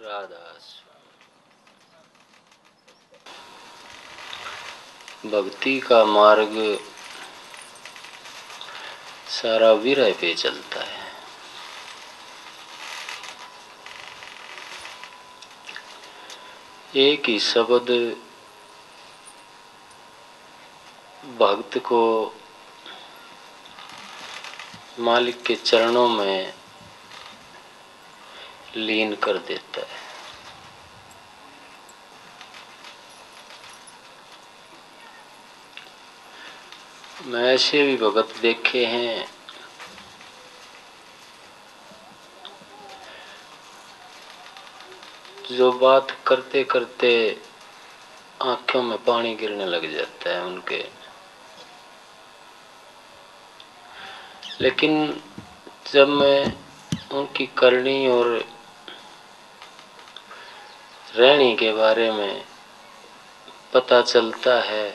राधास भक्ति का मार्ग सारा विरह पे चलता है। एक ही शब्द भक्त को मालिक के चरणों में लीन कर देता है। मैं ऐसे भी भगत देखे हैं जो बात करते करते आंखों में पानी गिरने लग जाता है उनके, लेकिन जब मैं उनकी करनी और रहनी के बारे में पता चलता है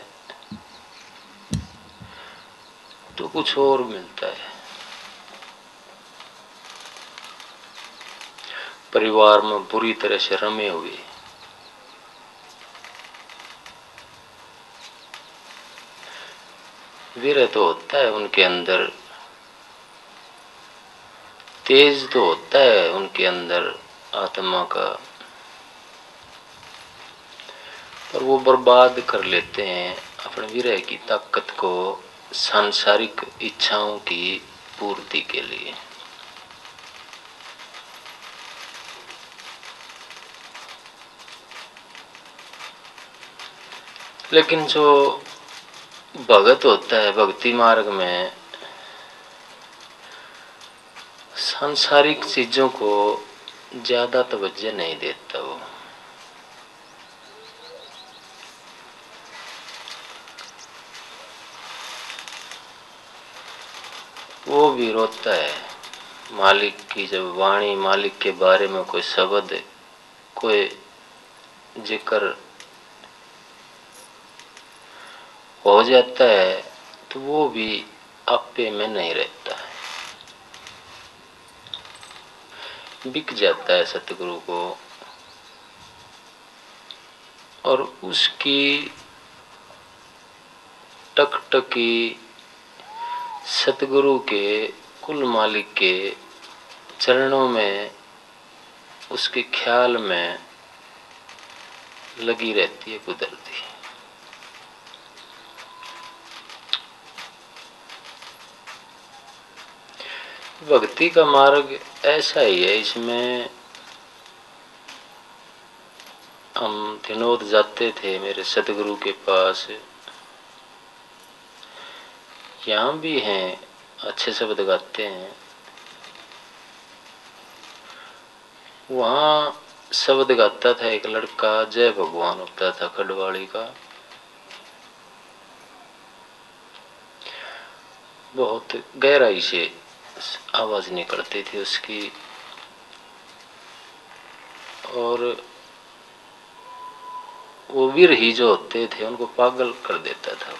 तो कुछ और मिलता है। परिवार में बुरी तरह से रमे हुए, विरह तो होता है उनके अंदर, तेज तो होता है उनके अंदर आत्मा का, पर वो बर्बाद कर लेते हैं अपने विरह की ताकत को सांसारिक इच्छाओं की पूर्ति के लिए। लेकिन जो भगत होता है भक्ति मार्ग में, सांसारिक चीजों को ज्यादा तवज्जो नहीं देता। वो भी रोता है मालिक की जब वाणी, मालिक के बारे में कोई शब्द, कोई जिक्र हो जाता है तो वो भी आपे में नहीं रहता है, बिक जाता है सतगुरु को। और उसकी टकटकी सतगुरु के कुल मालिक के चरणों में, उसके ख्याल में लगी रहती है कुदरती। भक्ति का मार्ग ऐसा ही है। इसमें हम दिनोद जाते थे मेरे सतगुरु के पास, यहाँ भी हैं, अच्छे शब्द गाते हैं। वहाँ शब्द गाता था एक लड़का, जय भगवान होता था खडवाली का, बहुत गहराई से आवाज निकलती थी उसकी, और वो वीर ही जो होते थे उनको पागल कर देता था।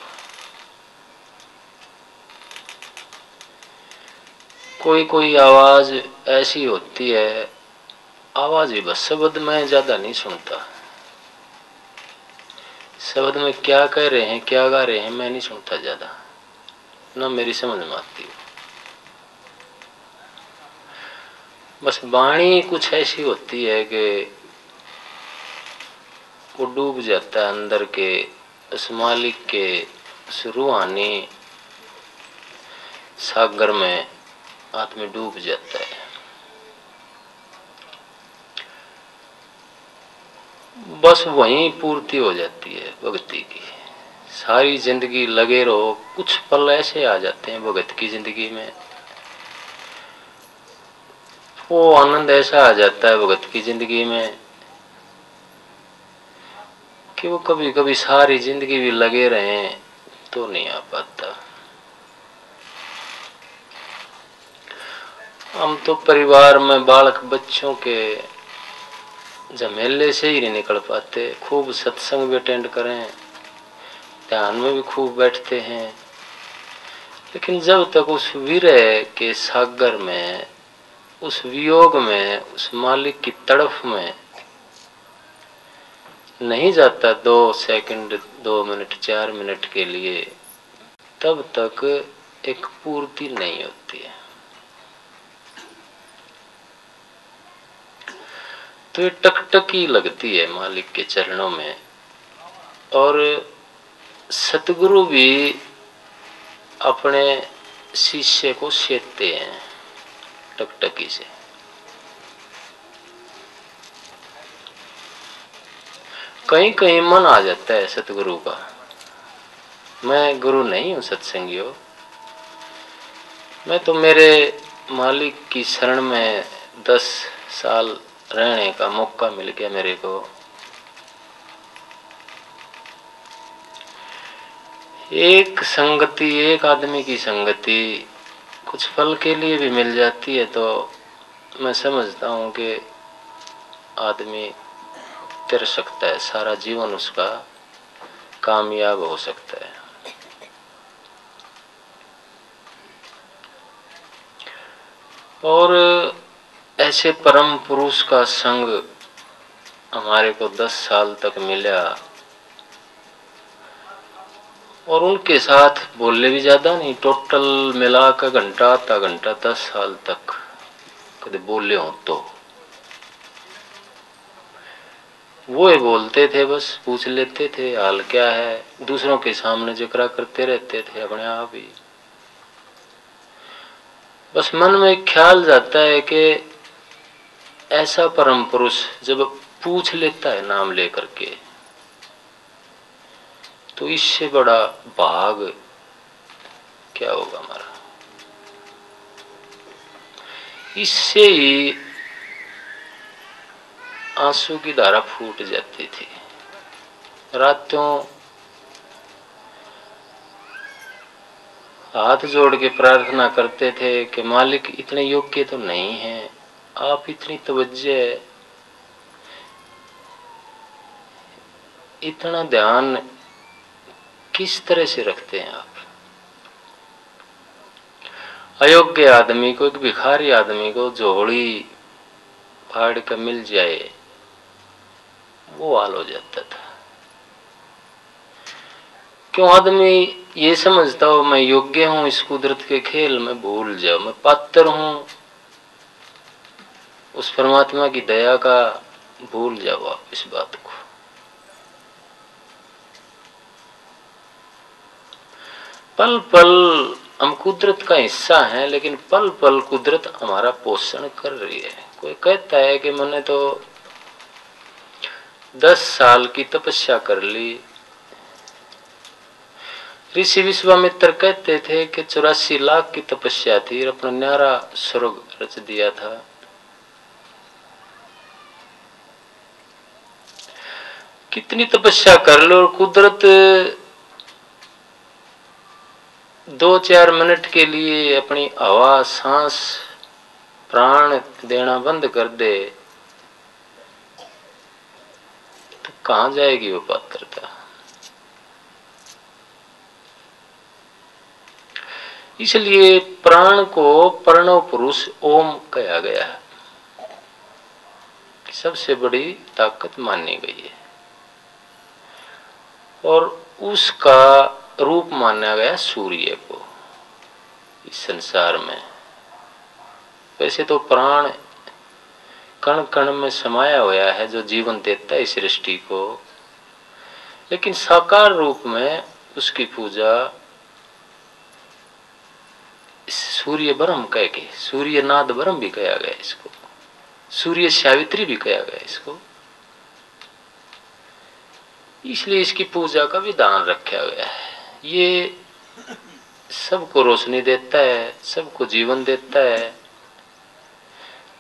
कोई कोई आवाज ऐसी होती है, आवाज ही बस, शब्द मैं ज्यादा नहीं सुनता, शब्द में क्या कह रहे हैं क्या गा रहे हैं मैं नहीं सुनता ज्यादा, ना मेरी समझ में आती। बस वाणी कुछ ऐसी होती है कि वो डूब जाता है अंदर के उस मालिक के उस रूहानी सागर में, आदमी डूब जाता है। बस वहीं पूर्ति हो जाती है भक्ति की। सारी जिंदगी लगे रहो, कुछ पल ऐसे आ जाते हैं भगत की जिंदगी में, वो आनंद ऐसा आ जाता है भगत की जिंदगी में कि वो कभी कभी सारी जिंदगी भी लगे रहें तो नहीं आ पाता। हम तो परिवार में बालक बच्चों के झमेले से ही नहीं निकल पाते। खूब सत्संग भी अटेंड करें, ध्यान में भी खूब बैठते हैं, लेकिन जब तक उस विरह के सागर में, उस वियोग में, उस मालिक की तड़फ में नहीं जाता 2 सेकंड, 2 मिनट, 4 मिनट के लिए, तब तक एक पूर्ति नहीं होती है। तो ये टकटकी लगती है मालिक के चरणों में। और सतगुरु भी अपने शिष्य को सेधते हैं टकटकी से। कहीं कहीं मन आ जाता है सतगुरु का, मैं गुरु नहीं हूं सत्संगियों, मैं तो मेरे मालिक की शरण में 10 साल रहने का मौका मिल गया मेरे को। एक संगति, एक आदमी की संगति कुछ पल के लिए भी मिल जाती है तो मैं समझता हूँ कि आदमी तर सकता है, सारा जीवन उसका कामयाब हो सकता है। और ऐसे परम पुरुष का संग हमारे को 10 साल तक मिला, और उनके साथ बोले भी ज्यादा नहीं, टोटल मिला का घंटा आधा घंटा 10 साल तक कभी बोले हो तो वो ही बोलते थे, बस पूछ लेते थे हाल क्या है, दूसरों के सामने जिक्र करते रहते थे अपने आप ही। बस मन में एक ख्याल जाता है कि ऐसा परम पुरुष जब पूछ लेता है नाम लेकर के, तो इससे बड़ा भाग क्या होगा हमारा। इससे ही आंसू की धारा फूट जाती थी। रातों हाथ जोड़ के प्रार्थना करते थे कि मालिक इतने योग्य तो नहीं है, आप इतनी तवज्जो, इतना ध्यान किस तरह से रखते हैं आप। अयोग्य आदमी को, एक भिखारी आदमी को झोली फाड़ कर मिल जाए, वो हाल हो जाता था। क्यों आदमी ये समझता हो मैं योग्य हूं, इस कुदरत के खेल में भूल जाओ, मैं पात्र हूं, उस परमात्मा की दया का भूल जाओ आप इस बात को। पल पल हम कुदरत का हिस्सा हैं, लेकिन पल पल कुदरत हमारा पोषण कर रही है। कोई कहता है कि मैंने तो 10 साल की तपस्या कर ली। ऋषि विश्वामित्र कहते थे कि 84 लाख की तपस्या थी और अपना न्यारा स्वर्ग रच दिया था। कितनी तपस्या कर लो, कुदरत 2-4 मिनट के लिए अपनी हवा, सांस, प्राण देना बंद कर दे तो कहां जाएगी वो पात्रता। इसलिए प्राण को प्रणव पुरुष ओम कहा गया है, सबसे बड़ी ताकत मानी गई है और उसका रूप माना गया सूर्य को इस संसार में। वैसे तो प्राण कण कण में समाया हुआ है जो जीवन देता है इस सृष्टि को, लेकिन साकार रूप में उसकी पूजा सूर्य ब्रह्म कह के, सूर्य नाद ब्रह्म भी कहा गया इसको, सूर्य सावित्री भी कहा गया इसको। इसलिए इसकी पूजा का विधान रखा गया है। ये सबको रोशनी देता है, सबको जीवन देता है,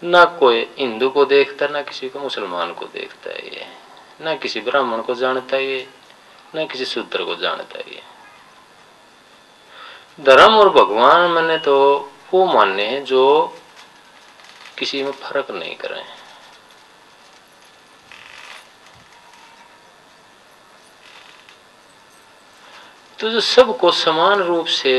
ना कोई हिंदू को देखता, ना किसी को मुसलमान को देखता है ये, ना किसी ब्राह्मण को जानता है ये, ना किसी शूद्र को जानता है ये। धर्म और भगवान मैंने तो वो माने हैं जो किसी में फर्क नहीं करें। तो जो सबको समान रूप से